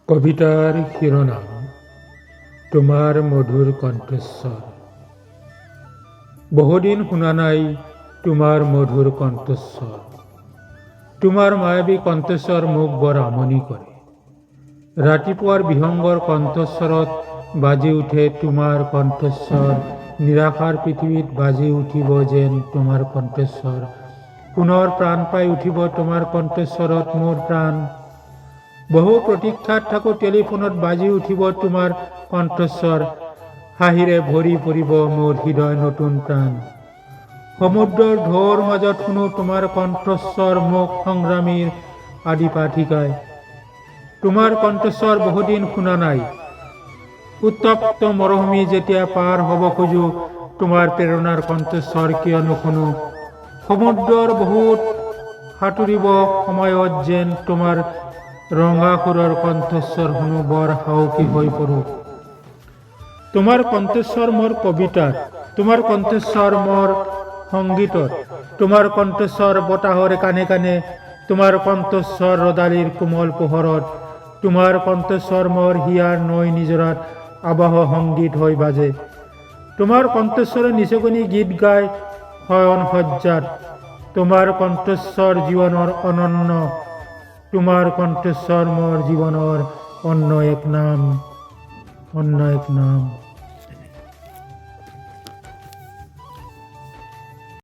কবিতাৰ শিৰোনাম তোমাৰ মধুৰ কণ্ঠস্বৰ। বহুদিন শুনা নাই তোমাৰ মধুৰ কণ্ঠস্বৰ। তোমাৰ মায়াবী কণ্ঠস্বৰ মোক বৰ আমনি কৰে। ৰাতিপুৱাৰ বিহংগৰ কণ্ঠস্বৰত বাজি উঠে তোমাৰ কণ্ঠস্বৰ। নিৰাশাৰ পৃথিৱীত বাজি উঠিব যেন তোমাৰ কণ্ঠস্বৰ। পুনৰ প্ৰাণ পাই উঠিব তোমাৰ কণ্ঠস্বৰত মোৰ প্ৰাণ। বহু প্ৰতীক্ষাত থাকো টেলিফোনত বাজি উঠিব তোমাৰ কণ্ঠস্বৰ। হাঁহিৰে ভৰি পৰিব মোৰ হৃদয় নতুন প্ৰাণ। সমুদ্ৰৰ ঢৌৰ মাজত শুনো তোমাৰ কণ্ঠস্বৰ মোক সংগ্ৰামীৰ আদি পাঠ শিকায়। তোমাৰ কণ্ঠস্বৰ বহুদিন শুনা নাই। উত্তপ্ত মৰুভূমি যেতিয়া পাৰ হ'ব খোজো তোমাৰ প্ৰেৰণাৰ কণ্ঠস্বৰ কিয় নুশুনো। সমুদ্ৰৰ বহুত সাঁতুৰিব সময়ত যেন তোমাৰ ৰঙা সুৰৰ কণ্ঠস্বৰ শুনো বৰ সাহসী হৈ পৰোঁ। তোমাৰ কণ্ঠস্বৰ মোৰ কবিতাত, তোমাৰ কণ্ঠস্বৰ মোৰ সংগীতত, তোমাৰ কণ্ঠস্বৰ বতাহৰ কাণে কাণে, তোমাৰ কণ্ঠস্বৰ ৰদালিৰ কোমল পোহৰত, তোমাৰ কণ্ঠস্বৰ মোৰ হিয়াৰ নৈ নিজৰাত আবাহ সংগীত হৈ বাজে। তোমাৰ কণ্ঠস্বৰে নিচুকনি গীত গায় শয়ন সজ্জাত, তোমাৰ কণ্ঠস্বৰ জীৱনৰ অনন্য, তোমাৰ কণ্ঠস্বৰ মোৰ জীৱনৰ অন্য এক নাম, অন্য এক নাম।